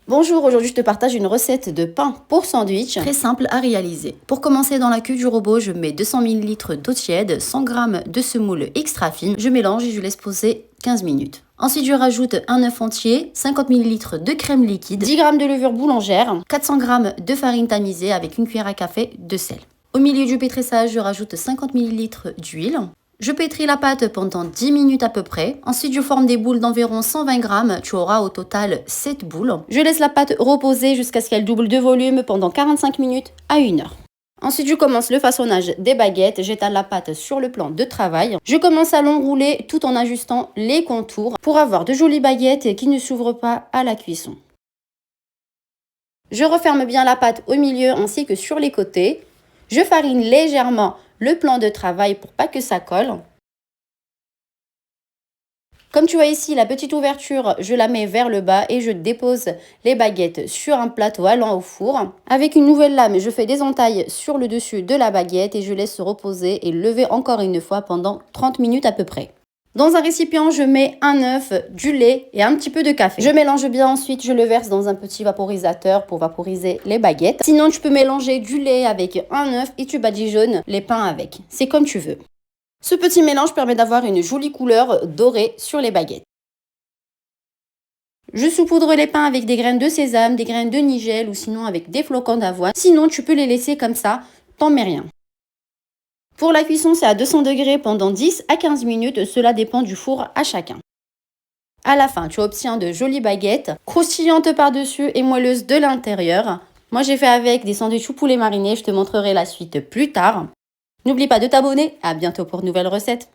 Bonjour, aujourd'hui je te partage une recette de pain pour sandwich très simple à réaliser. Pour commencer, dans la cuve du robot, je mets 200 ml d'eau tiède, 100 g de semoule extra fine, je mélange et je laisse poser 15 minutes. Ensuite, je rajoute un œuf entier, 50 ml de crème liquide, 10 g de levure boulangère, 400 g de farine tamisée avec une cuillère à café de sel. Au milieu du pétrissage, je rajoute 50 ml d'huile. Je pétris la pâte pendant 10 minutes à peu près. Ensuite, je forme des boules d'environ 120 g. Tu auras au total 7 boules. Je laisse la pâte reposer jusqu'à ce qu'elle double de volume pendant 45 minutes à 1 heure. Ensuite, je commence le façonnage des baguettes. J'étale la pâte sur le plan de travail. Je commence à l'enrouler tout en ajustant les contours pour avoir de jolies baguettes qui ne s'ouvrent pas à la cuisson. Je referme bien la pâte au milieu ainsi que sur les côtés. Je farine légèrement le plan de travail pour pas que ça colle. Comme tu vois ici, la petite ouverture, je la mets vers le bas et je dépose les baguettes sur un plateau allant au four. Avec une nouvelle lame, je fais des entailles sur le dessus de la baguette et je laisse reposer et lever encore une fois pendant 30 minutes à peu près. Dans un récipient, je mets un œuf, du lait et un petit peu de café. Je mélange bien ensuite, je le verse dans un petit vaporisateur pour vaporiser les baguettes. Sinon, tu peux mélanger du lait avec un œuf et tu badigeonnes les pains avec. C'est comme tu veux. Ce petit mélange permet d'avoir une jolie couleur dorée sur les baguettes. Je saupoudre les pains avec des graines de sésame, des graines de nigel ou sinon avec des flocons d'avoine. Sinon, tu peux les laisser comme ça, t'en mets rien. Pour la cuisson, c'est à 200 degrés pendant 10 à 15 minutes. Cela dépend du four à chacun. À la fin, tu obtiens de jolies baguettes, croustillantes par-dessus et moelleuses de l'intérieur. Moi, j'ai fait avec des sandwichs au poulet mariné. Je te montrerai la suite plus tard. N'oublie pas de t'abonner. À bientôt pour de nouvelles recettes.